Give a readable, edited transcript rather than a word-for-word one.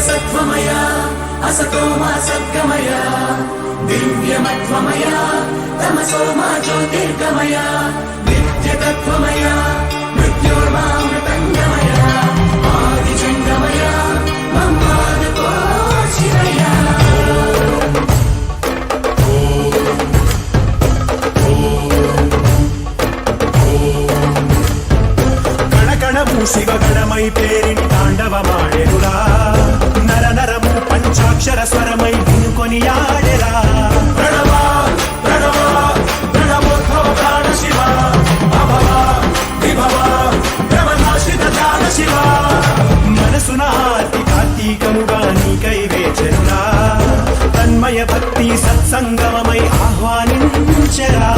सत्त्वमय असतो मा सद्गमय दिव्यमत्वमय तमसो मा ज्योतिर्गमय नित्यतत्त्वमय मृत्योर्मामृतङ्गमय आदिजङ्गमय मम्मादको शिवय కణకణము శివగణమై పేరిని తాండవమాడెరురా నర నరము పంచాక్షర స్వరమై వినుకొని ఆడెరా ప్రణవ ప్రణవ ప్రణవోద్భవ ప్రాణ శివ అభవ విభవ భ్రమనాశిత ధ్యాన శివ మనసున ఆర్తి కార్తీకముగా నీకై వేచెరురా తన్మయ భక్తి సత్సంగమమై ఆహ్వానించెరా